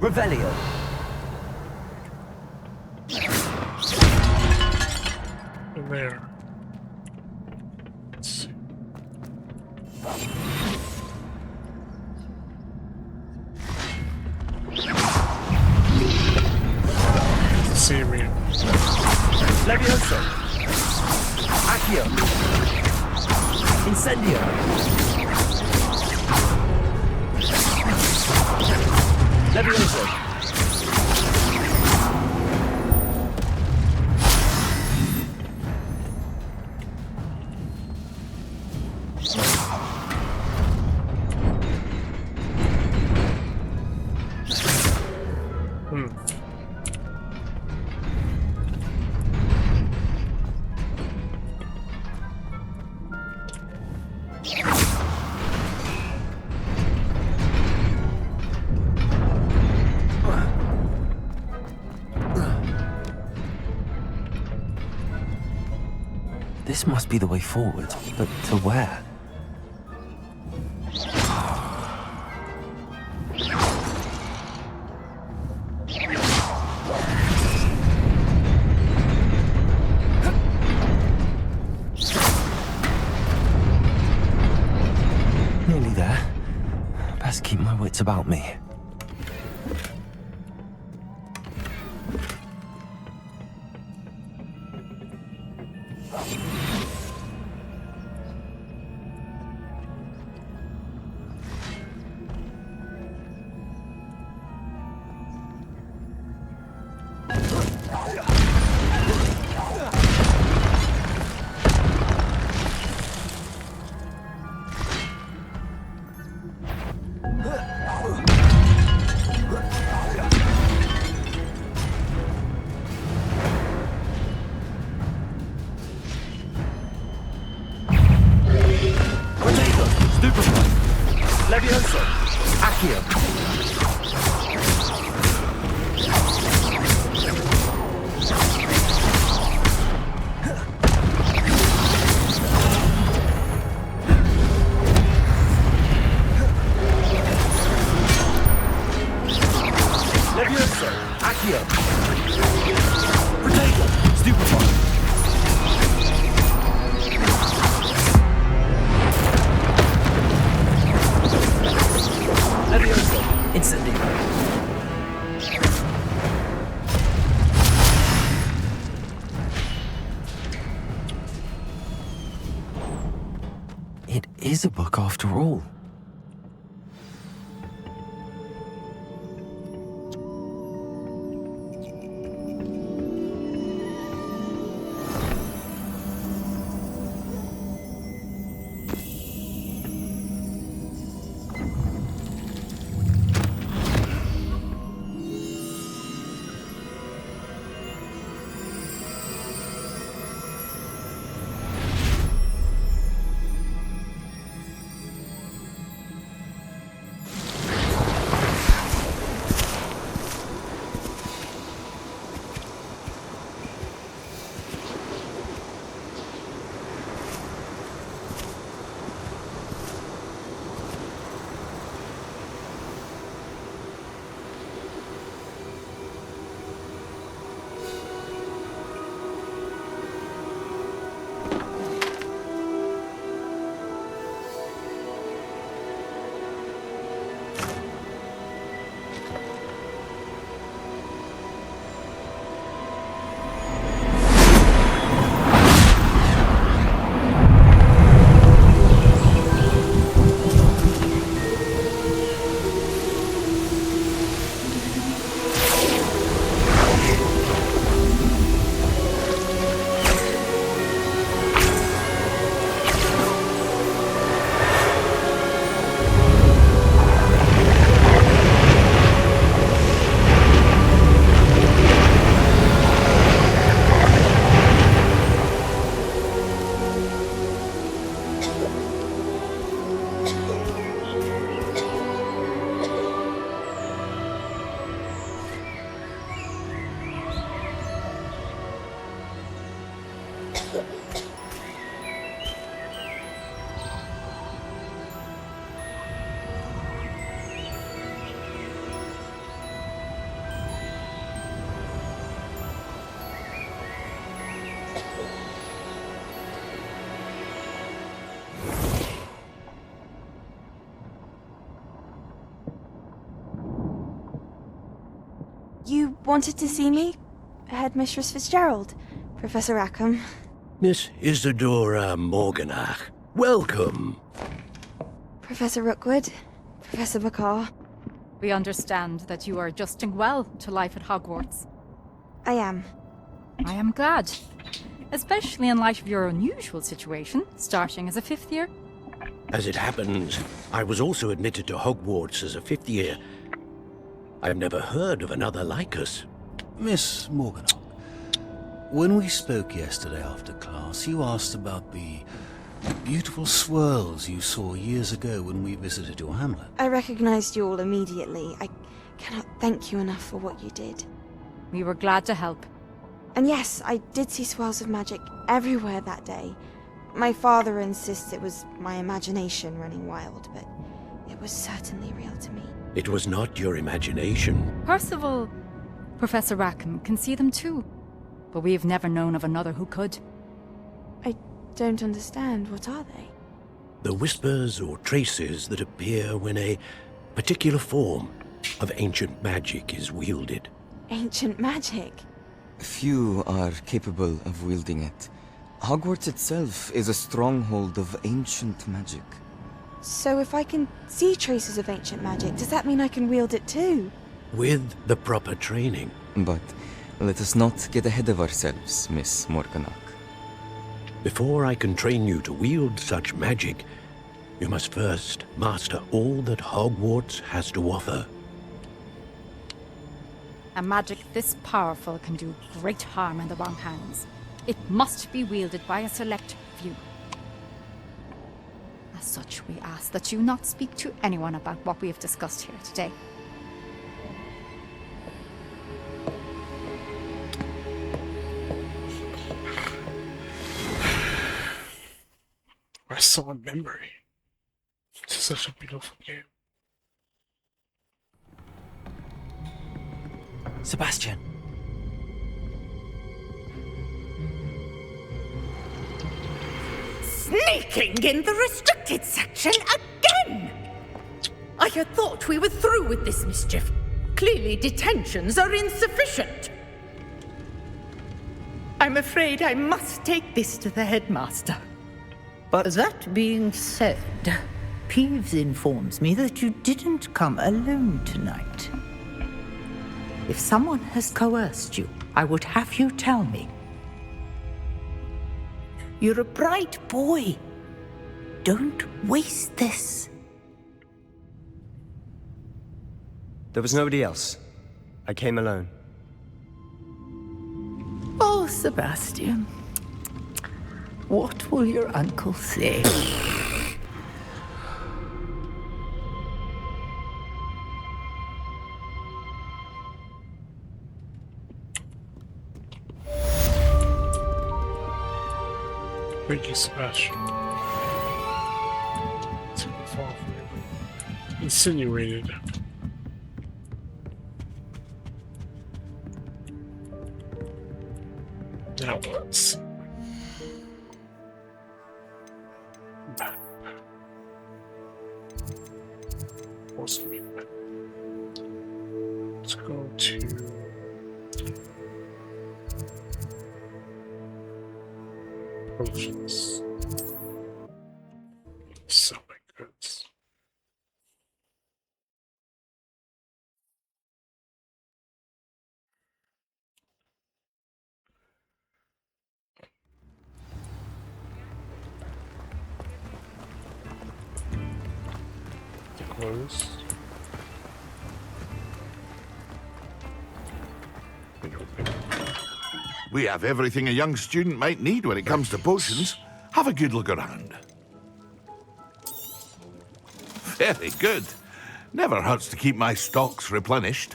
Revelio. In there. Let's see. Syria. Levioso. Accio. Incendio. Levioso. This must be the way forward, but to where? Nearly there. Best keep my wits about me. Levioso! Accio! Protego! Stupefy! Levioso! Incendio! It is a book after all. You wanted to see me? Headmistress Fitzgerald? Professor Rackham? Miss Isadora Morganach, welcome. Professor Rookwood? Professor McCaw? We understand that you are adjusting well to life at Hogwarts. I am. I am glad. Especially in light of your unusual situation, starting as a fifth year. As it happens, I was also admitted to Hogwarts as a fifth year. I have never heard of another like us. Miss Morganach, when we spoke yesterday after class, you asked about the beautiful swirls you saw years ago when we visited your hamlet. I recognized you all immediately. I cannot thank you enough for what you did. We were glad to help. And yes, I did see swirls of magic everywhere that day. My father insists it was my imagination running wild, but it was certainly real to me. It was not your imagination. Percival, Professor Rackham can see them too. But we have never known of another who could. I don't understand. What are they? The whispers or traces that appear when a particular form of ancient magic is wielded. Ancient magic? Few are capable of wielding it. Hogwarts itself is a stronghold of ancient magic. So if I can see traces of ancient magic, does that mean I can wield it too? With the proper training. But let us not get ahead of ourselves, Miss Morganach. Before I can train you to wield such magic, you must first master all that Hogwarts has to offer. A magic this powerful can do great harm in the wrong hands. It must be wielded by a select few. A As such, we ask that you not speak to anyone about what we have discussed here today. I saw a memory. It's such a beautiful game. Sebastian. Sneaking in the restricted section again! I had thought we were through with this mischief. Clearly detentions are insufficient. I'm afraid I must take this to the headmaster. But that being said, Peeves informs me that you didn't come alone tonight. If someone has coerced you, I would have you tell me. You're a bright boy. Don't waste this. There was nobody else. I came alone. Oh, Sebastian. What will your uncle say? Thank you, Sebastian. It's far insinuated. Now let's map. What's the map? Let's go to potions. Selling goods. Close. We have everything a young student might need when it comes to potions. Have a good look around. Very good. Never hurts to keep my stocks replenished.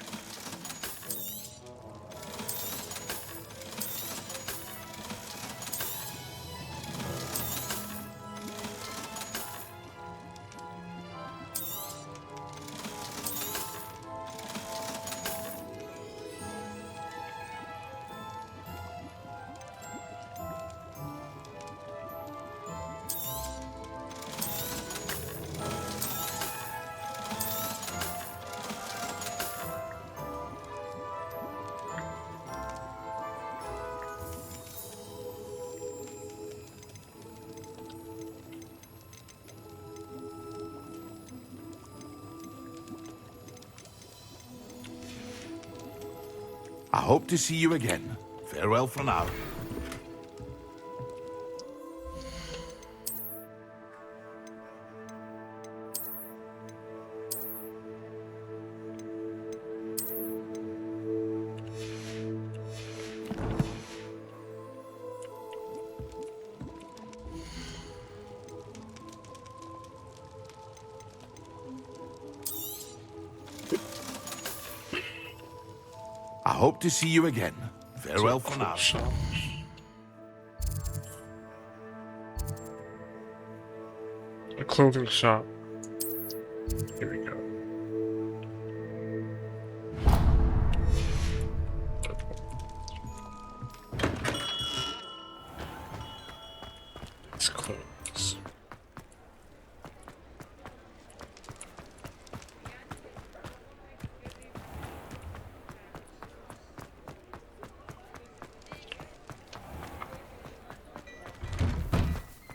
I hope to see you again. Farewell for now. I hope to see you again. Farewell for now. A clothing shop. Here we go. It's closed.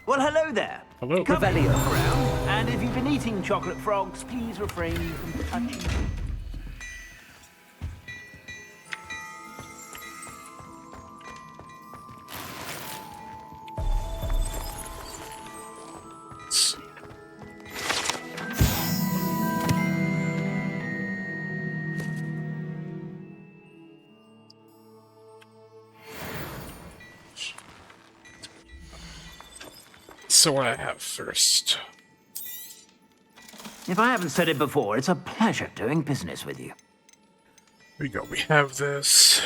Well, hello there. Hello. Revelio around, and if you've been eating chocolate frogs, please refrain from touching them. So what I have first. If I haven't said it before, it's a pleasure doing business with you. Here we go. We have this.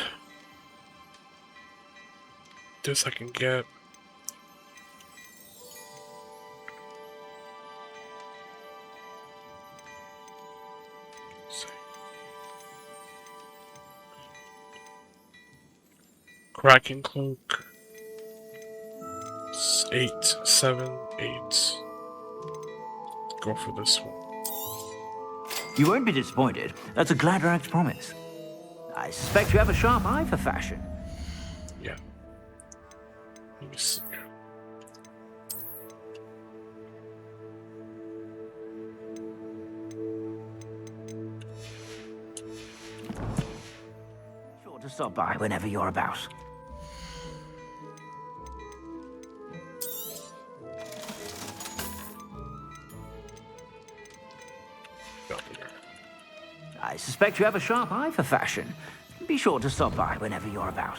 This I can get. Kraken cloak. 8, 7, 8. Go for this one. You won't be disappointed. That's a Gladrax promise. I suspect you have a sharp eye for fashion. Yeah. Let me see. Sure to stop by whenever you're about. I suspect you have a sharp eye for fashion. Be sure to stop by whenever you're about.